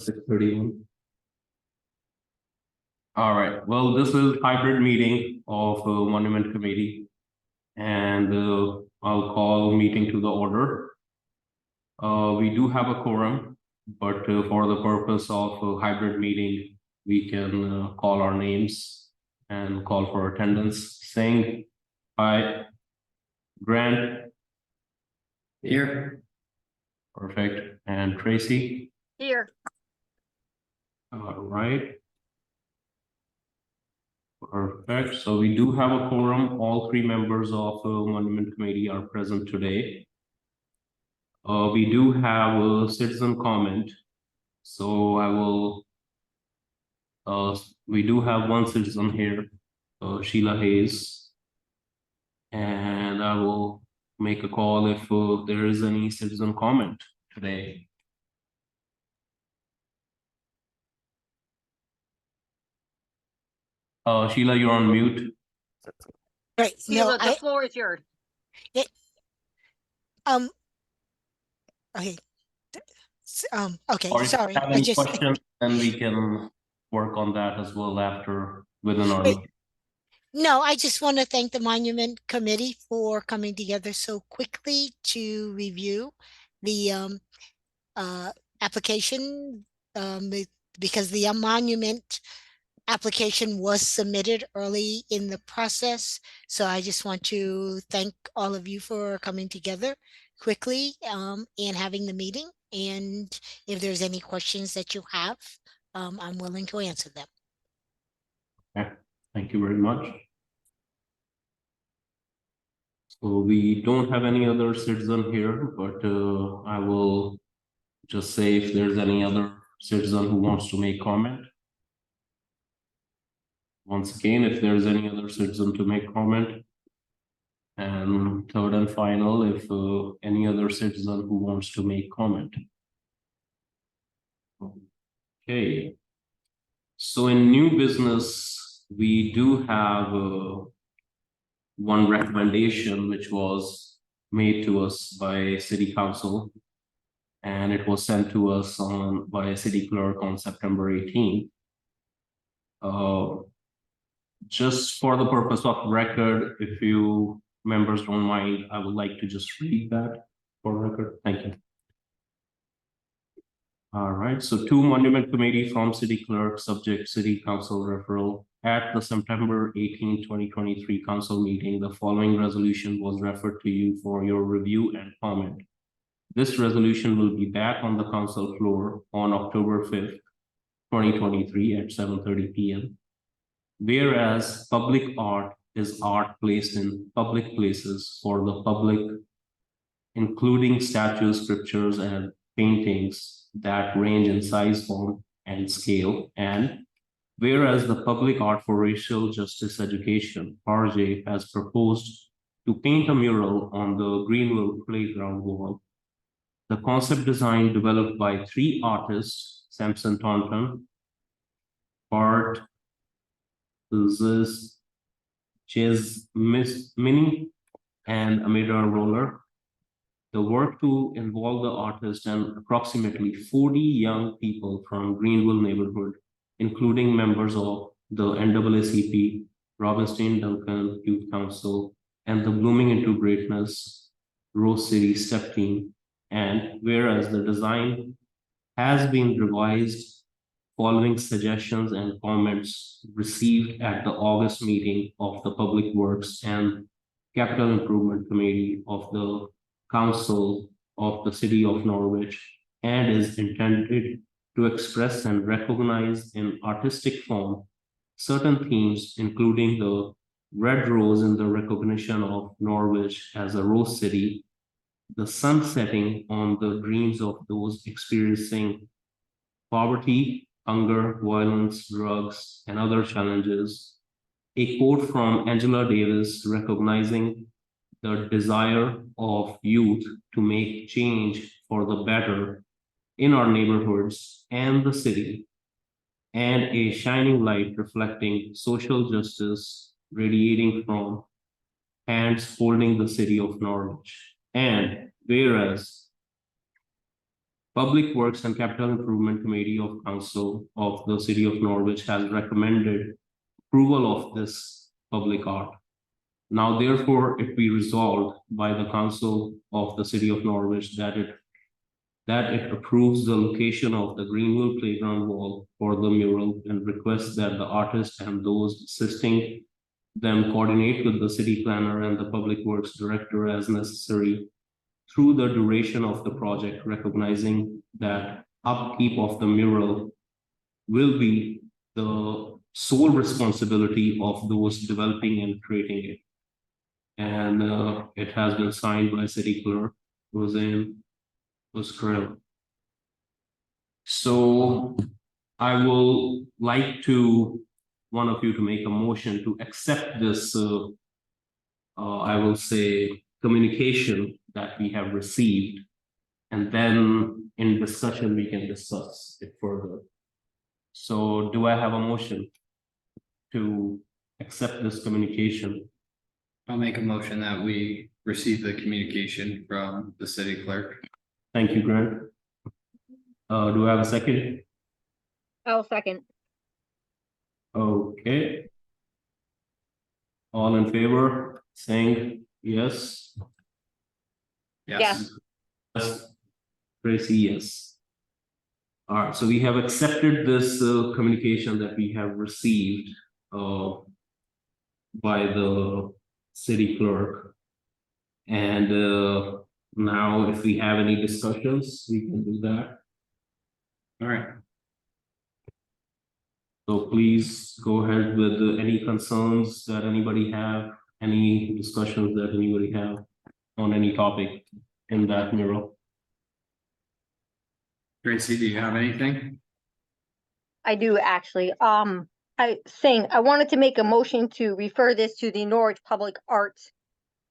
6:31. All right, well, this is hybrid meeting of Monument Committee. And I'll call meeting to the order. We do have a quorum, but for the purpose of a hybrid meeting, we can call our names and call for attendance. Singh, hi. Grant. Here. Perfect. And Tracy. Here. All right. Perfect. So we do have a quorum. All three members of Monument Committee are present today. We do have a citizen comment. So I will, we do have one citizen here, Sheila Hayes. And I will make a call if there is any citizen comment today. Sheila, you're on mute. Right. Sheila, the floor is yours. Okay. Okay. Or if Sorry. you have any questions, then we can work on that as well after within our meeting. No, I just want to thank the Monument Committee for coming together so quickly to review the application, because the monument application was submitted early in the process. So I just want to thank all of you for coming together quickly and having the meeting. And if there's any questions that you have, I'm willing to answer them. Okay. Thank you very much. So we don't have any other citizen here, but I will just say if there's any other citizen who wants to make comment. Once again, if there's any other citizen to make comment. And third and final, if any other citizen who wants to make comment. Okay. So in new business, we do have one recommendation which was made to us by City Council, and it was sent to us by City Clerk on September 18th. Just for the purpose of record, if you members don't mind, I would like to just read that for record. Thank you. All right, so to Monument Committee from City Clerk, subject City Council referral. At the September 18, 2023 Council meeting, the following resolution was referred to you for your review and comment. This resolution will be back on the Council floor on October 5th, 2023 at 7:30 p.m. Whereas public art is art placed in public places for the public, including statues, sculptures, and paintings that range in size, form, and scale. And whereas the Public Art for Racial Justice Education, RJ, has proposed to paint a mural on the Greenville playground wall, the concept design developed by three artists, Samson Taunton, Bart Mini, and Amida Roller. The work to involve the artist and approximately 40 young people from Greenville neighborhood, including members of the NAACP, Robinstein Duncan Youth Council, and the Blooming into Greatness Rose City STEP team. And whereas the design has been revised following suggestions and comments received at the August meeting of the Public Works and Capital Improvement Committee of the Council of the City of Norwich, and is intended to express and recognize in artistic form certain themes, including the red rose in the recognition of Norwich as a rose city, the sun setting on the dreams of those experiencing poverty, hunger, violence, drugs, and other challenges. A quote from Angela Davis recognizing the desire of youth to make change for the better in our neighborhoods and the city, and a shining light reflecting social justice radiating from hands holding the city of Norwich. And whereas Public Works and Capital Improvement Committee of Council of the City of Norwich has recommended approval of this public art. Now therefore, it be resolved by the Council of the City of Norwich that it approves the location of the Greenville Playground wall for the mural and requests that the artist and those assisting them coordinate with the city planner and the Public Works Director as necessary through the duration of the project, recognizing that upkeep of the mural will be the sole responsibility of those developing and creating it. And it has been signed by City Clerk Roseanne Buscarell. So I will like one of you to make a motion to accept this, I will say, communication that we have received. And then in discussion, we can discuss it further. So do I have a motion to accept this communication? I'll make a motion that we receive the communication from the city clerk. Thank you, Grant. Do I have a second? I'll second. Okay. All in favor, saying yes? Yes. Yes. Tracy, yes. All right, so we have accepted this communication that we have received by the city clerk. And now if we have any discussions, we can do that. All right. So please go ahead with any concerns that anybody have, any discussions that anybody have on any topic in that mural. Tracy, do you have anything? I do actually. I wanted to make a motion to refer this to the Norwich Public Arts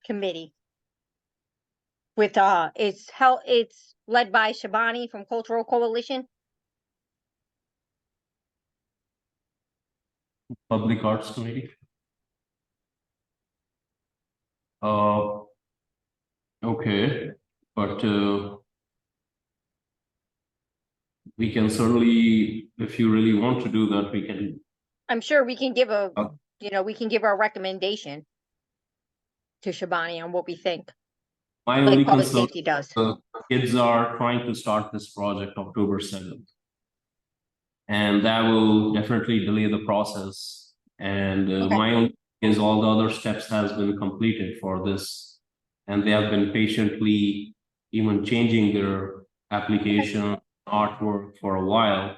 Committee. With it's led by Shabani from Cultural Coalition. Public Arts Committee. Okay, but we can certainly, if you really want to do that, we can. I'm sure we can give a, Oh. we can give our recommendation to Shabani on what we think, My only like public concern, safety does. kids are trying to start this project October 7th. And that will definitely delay the process. And Okay. my own is all the other steps has been completed for this. And they have been patiently even changing their application artwork for a while,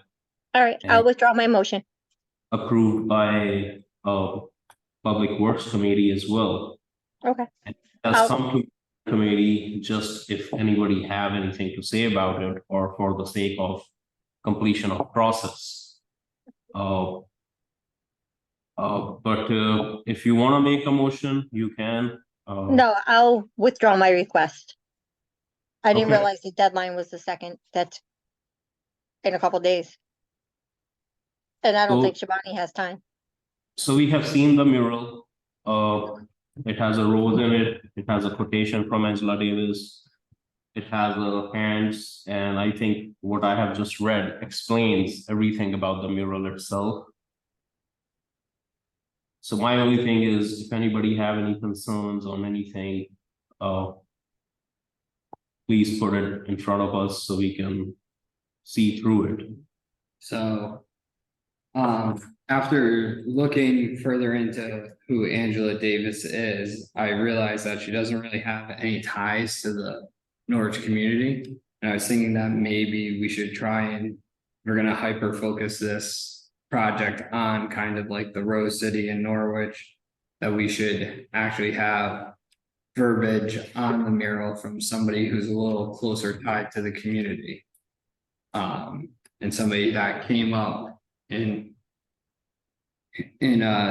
All right, I'll and- withdraw my motion. approved by Public Works Committee as well. Okay. That's I'll- come to committee, just if anybody have anything to say about it, or for the sake of completion of process. But if you want to make a motion, you can. No, I'll withdraw my request. I didn't Okay. realize the deadline was the second. That's in a couple days. And I don't So- think Shabani has time. So we have seen the mural. It has a rose in it. It has a quotation from Angela Davis. It has hands, and I think what I have just read explains everything about the mural itself. So my only thing is, if anybody have any concerns on anything, please put it in front of us so we can see through it. So, after looking further into who Angela Davis is, I realized that she doesn't really have any ties to the Norwich community. And I was thinking that maybe we should try and, we're gonna hyper focus this project on kind of like the Rose City in Norwich, that we should actually have verbiage on the mural from somebody who's a little closer tied to the community. And somebody that came up in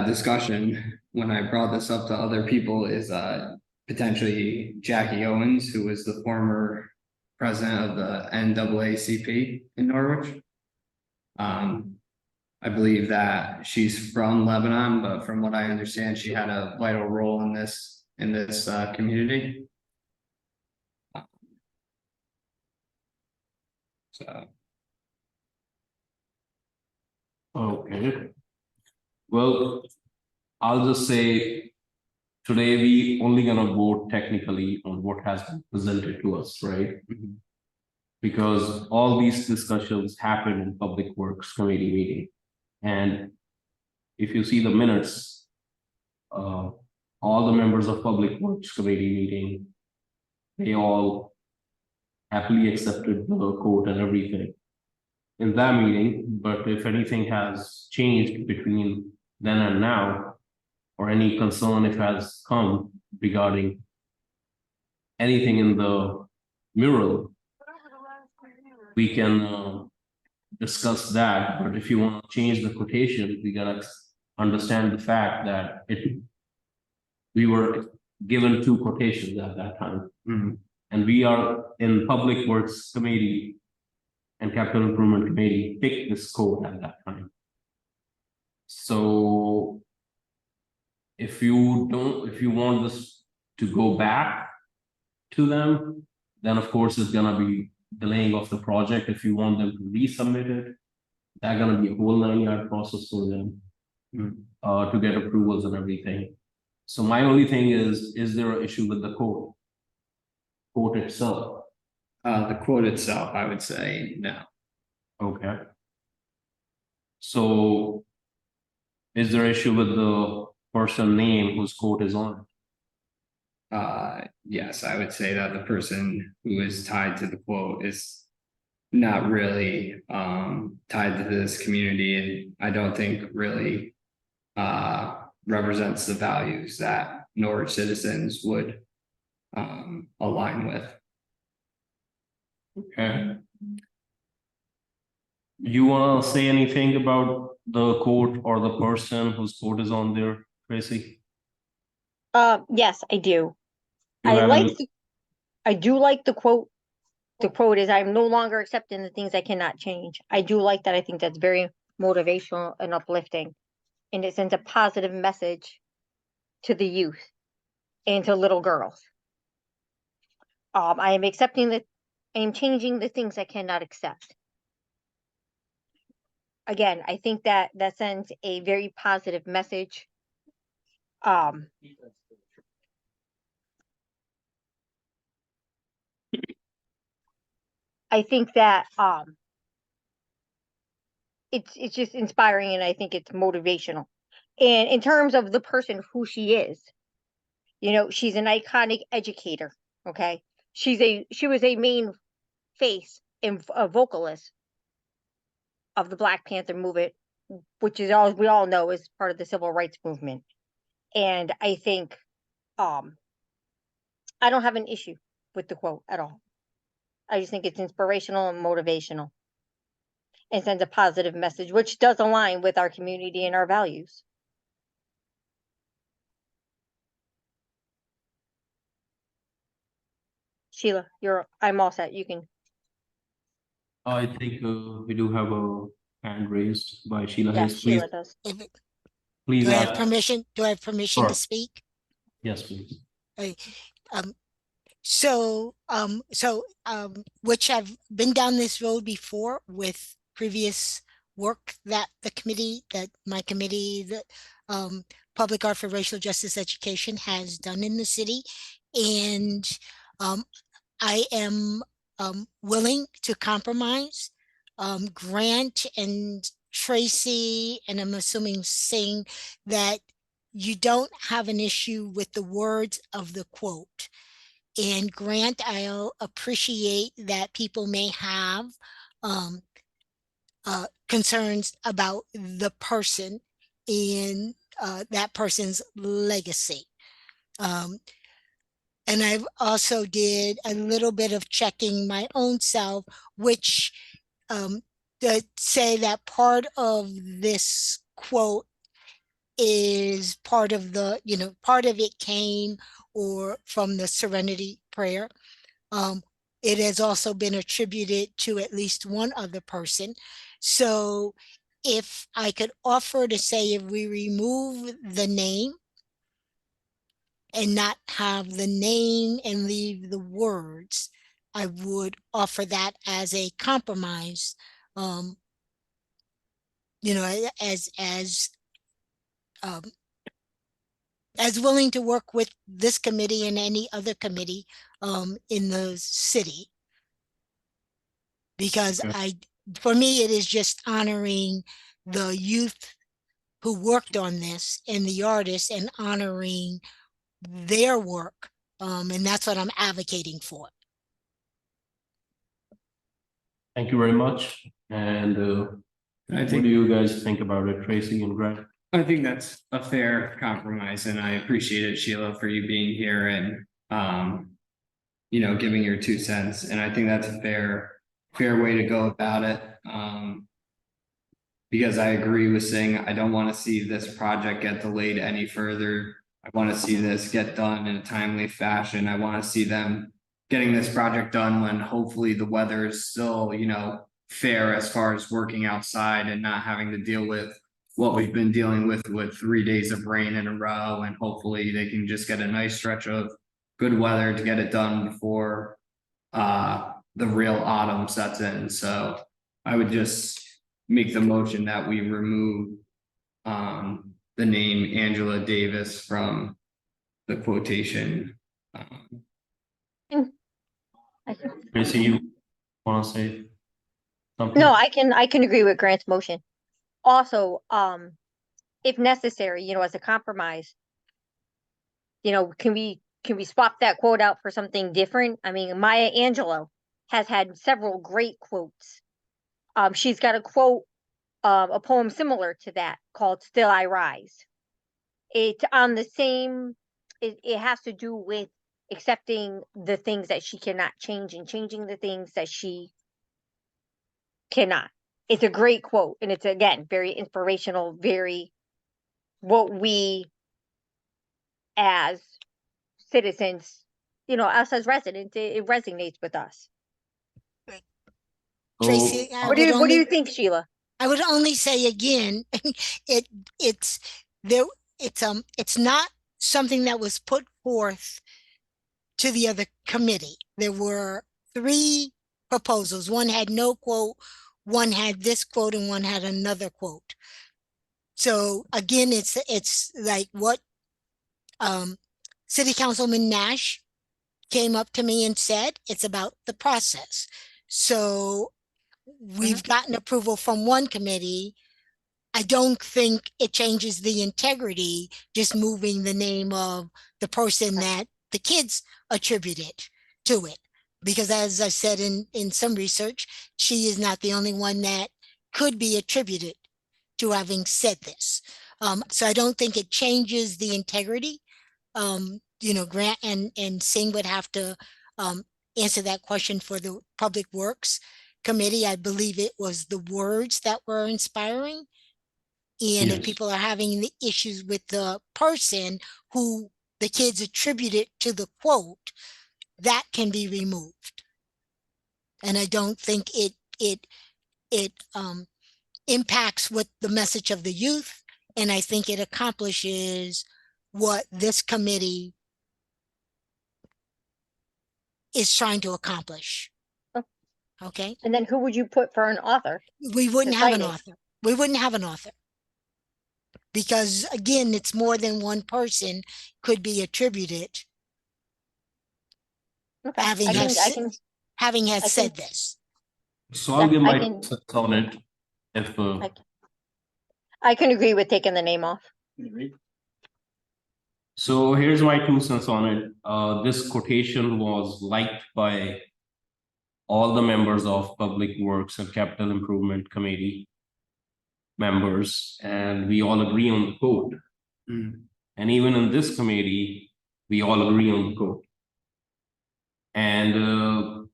discussion when I brought this up to other people is potentially Jackie Owens, who was the former president of the NAACP in Norwich. I believe that she's from Lebanon, but from what I understand, she had a vital role in this community. So, Okay. Well, I'll just say today we only gonna vote technically on what has been presented to us, right? mhm, Because all these discussions happen in Public Works Committee meeting. And if you see the minutes, all the members of Public Works Committee meeting, they all happily accepted the quote and everything in that meeting, but if anything has changed between then and now, or any concern if has come regarding anything in the mural, we can discuss that, but if you want to change the quotation, we gotta understand the fact that we were given two quotations at that time. mhm. And we are in Public Works Committee and Capital Improvement Committee picked this code at that time. So if you want this to go back to them, then of course it's gonna be delaying of the project. If you want them to resubmit it, that's gonna be a whole 9-yard process for them to get approvals and everything. So my only thing is there an issue with the code? Code itself? The quote itself, I would say no. Okay. So is there issue with the person name whose quote is on it? Yes, I would say that the person who is tied to the quote is not really tied to this community, and I don't think really represents the values that Norwich citizens would align with. Okay. You wanna say anything about the quote or the person whose quote is on there, Tracy? Yes, I do. You I have like, any- I do like the quote. The quote is, I'm no longer accepting the things I cannot change. I do like that. I think that's very motivational and uplifting. And it sends a positive message to the youth and to little girls. I am I am changing the things I cannot accept. Again, I think that that sends a very positive message. Um, I think that it's just inspiring, and I think it's motivational. And in terms of the person who she is, you know, she's an iconic educator. Okay, she was a main face and a vocalist of the Black Panther movement, which is all we all know is part of the civil rights movement. And I think I don't have an issue with the quote at all. I just think it's inspirational and motivational and sends a positive message, which does align with our community and our values. Sheila, I'm all set. You can. I think we do have a hand raised by Sheila Yes, Hayes. Please, Sheila does. If- please Do I have ask. permission? Do I have permission to Sure. speak? Yes, please. Which I've been down this road before with previous work that my committee, the Public Art for Racial Justice Education has done in the city. And I am willing to compromise. Grant and Tracy, and I'm assuming Singh, that you don't have an issue with the words of the quote. And Grant, I'll appreciate that people may have concerns about the person and that person's legacy. And I've also did a little bit of checking my own self, which to say that part of this quote is part of the, part of it came or from the Serenity Prayer. It has also been attributed to at least one other person. So if I could offer to say, if we remove the name and not have the name and leave the words, I would offer that as a compromise. Um, you know, um, as willing to work with this committee and any other committee in the city. Because Okay. for me, it is just honoring the youth who worked on this and the artists and honoring their work. And that's what I'm advocating for. Thank you very much. And I what think do you guys think about it, Tracy and Grant? I think that's a fair compromise, and I appreciate it, Sheila, for you being here and, giving your 2 cents, and I think that's a fair way to go about it, because I agree with saying I don't want to see this project get delayed any further. I want to see this get done in a timely fashion. I want to see them getting this project done when hopefully the weather is still, fair as far as working outside and not having to deal with what we've been dealing with 3 days of rain in a row, and hopefully they can just get a nice stretch of good weather to get it done before the real autumn sets in. So I would just make the motion that we remove the name Angela Davis from the quotation. Tracy, you want to say something? No, I can agree with Grant's motion. Also, if necessary, as a compromise, can we swap that quote out for something different? I mean, Maya Angelou has had several great quotes. She's got a quote, a poem similar to that called Still I Rise. It has to do with accepting the things that she cannot change and changing the things that she cannot. It's a great quote, and it's, again, very inspirational, very what we as citizens, us as residents, it resonates with us. Tracy, So, I What would do only you think, Sheila? I would only say again, it's there. It's not something that was put forth to the other committee. There were 3 proposals. One had no quote, one had this quote, and one had another quote. So again, it's like what City Councilman Nash came up to me and said. It's about the process. So we've gotten approval from one committee. I don't think it changes the integrity, just moving the name of the person that the kids attributed to it. Because as I said in some research, she is not the only one that could be attributed to having said this. So I don't think it changes the integrity. Grant and Singh would have to answer that question for the Public Works Committee. I believe it was the words that were inspiring. And if yes. people are having the issues with the person who the kids attributed to the quote, that can be removed. And I don't think it impacts what the message of the youth, and I think it accomplishes what this committee is trying to accomplish. Oh. Okay, And then who would you put for an author? we wouldn't have an cite it. author. We wouldn't have an author. Because again, it's more than one person could be attributed Okay. having I had can said this. So I'll Yeah, give I my can- 2 cents on it. If I can agree with taking the name off. so, here's my 2 cents on it. This quotation was liked by all the members of Public Works and Capital Improvement Committee members, and we all agree on the quote. And even in this committee, we all agree on the quote. And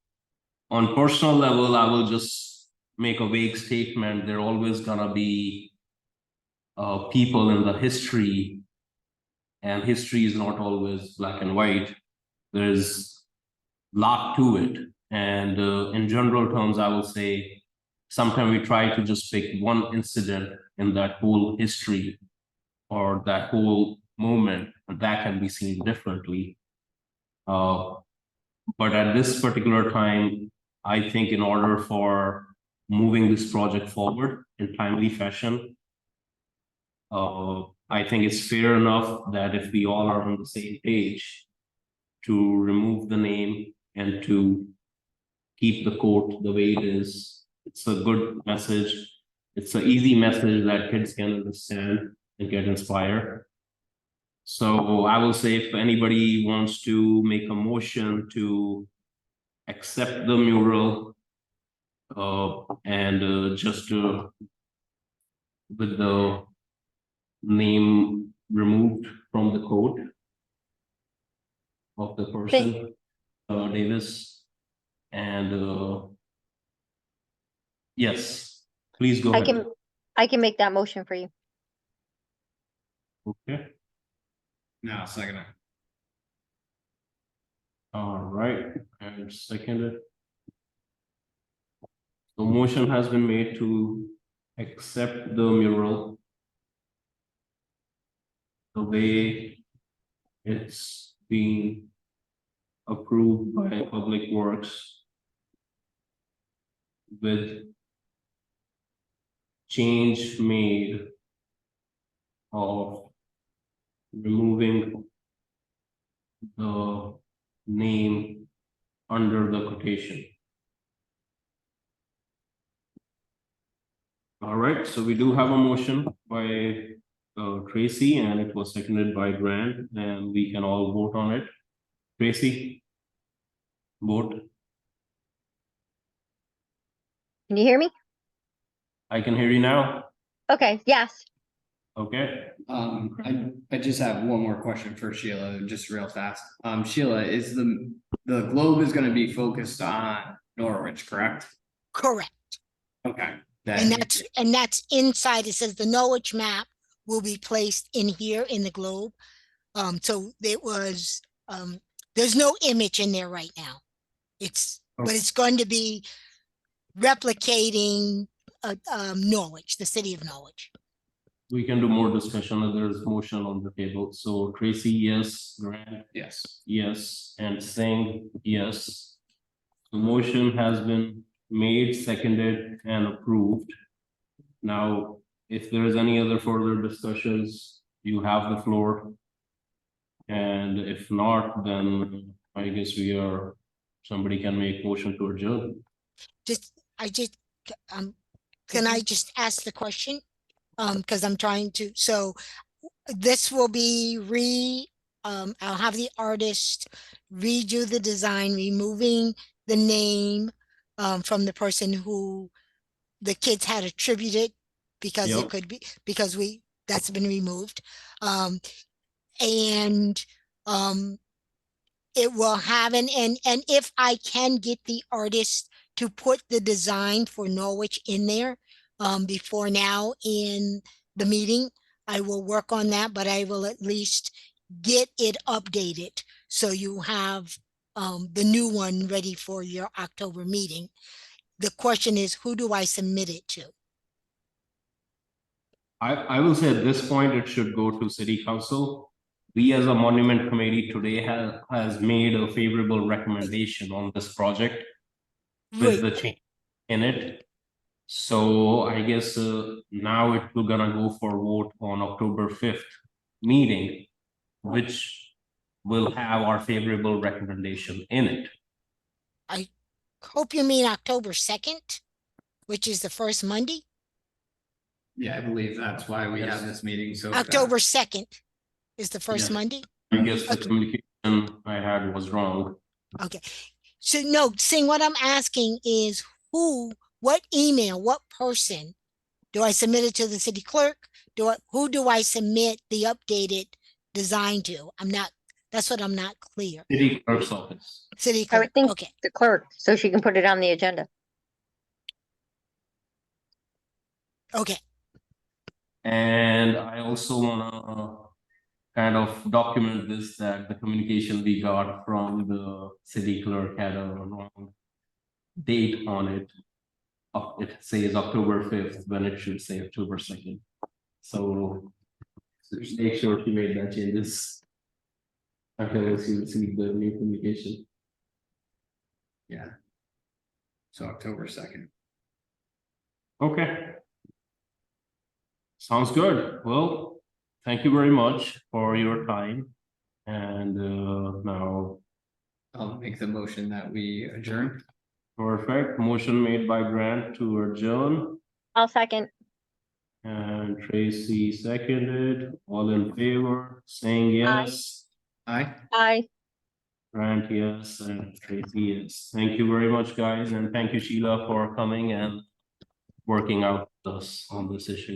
on personal level, I will just make a vague statement. There are always gonna be people in the history, and history is not always black and white. There's a lot to it. And in general terms, I will say sometimes we try to just pick one incident in that whole history or that whole moment, and that can be seen differently. But at this particular time, I think in order for moving this project forward in timely fashion, I think it's fair enough that if we all are on the same page to remove the name and to keep the court the way it is. It's a good message. It's an easy message that kids can understand and get inspired. So I will say if anybody wants to make a motion to accept the mural and just with the name removed from the code of the person, Davis, and yes, please go ahead. I can make that motion for you. Okay, No, second. all right, and seconded. The motion has been made to accept the mural the way it's being approved by Public Works with change made of removing the name under the quotation. All right, so we do have a motion by Tracy and it was seconded by Grant, and we can all vote on it. Tracy? Vote. Can you hear me? I can hear you now. Okay, yes. Okay, I just have one more question for Sheila, just real fast. Sheila, is the globe is gonna be focused on Norwich, correct? Correct. Okay. And that's inside. It says the Norwich map will be placed in here in the globe. So it was, there's no image in there right now. But it's going to be replicating Norwich, the city of Norwich. we can do more discussion if there's motion on the table. So Tracy, yes, Grant, Yes. yes, and Singh, yes. The motion has been made, seconded, and approved. Now, if there is any other further discussions, you have the floor. And if not, then I guess somebody can make motion to adjourn. Can I just ask the question? Because I'm trying to, so this will be I'll have the artist redo the design, removing the name from the person who the kids had attributed because it Yep. could be, because that's been removed. And it will have and if I can get the artist to put the design for Norwich in there before now in the meeting, I will work on that, but I will at least get it updated so you have the new one ready for your October meeting. The question is, who do I submit it to? I will say at this point, it should go to city council. We as a monument committee today has made a favorable recommendation on this project with the change in it. So I guess now it will gonna go for vote on October 5th meeting, which will have our favorable recommendation in it. I hope you mean October 2nd, which is the first Monday. Yeah, I believe that's why we have this meeting. So October 2nd is the first Yeah. Monday. I guess the Okay. communication I had was wrong. Okay. So no, Sing, what I'm asking is what email, what person do I submit it to the city clerk? Who do I submit the updated design to? That's what I'm not clear. City clerk's office. City I clerk, would think okay. the clerk, so she can put it on the agenda. Okay. And I also wanna kind of document this, that the communication we got from the city clerk had a wrong date on it. It says October 5th when it should say October 2nd. So make sure she made that changes until she received the new communication. Yeah. So October 2nd. Okay. Sounds good. Well, thank you very much for your time. And now, I'll make the motion that we adjourn. perfect. Motion made by Grant to adjourn. I'll second. And Tracy seconded. All in favor, saying yes. Aye. Aye. Grant, yes, and Tracy, yes. Thank you very much, guys, and thank you, Sheila, for coming and working out with us on this issue.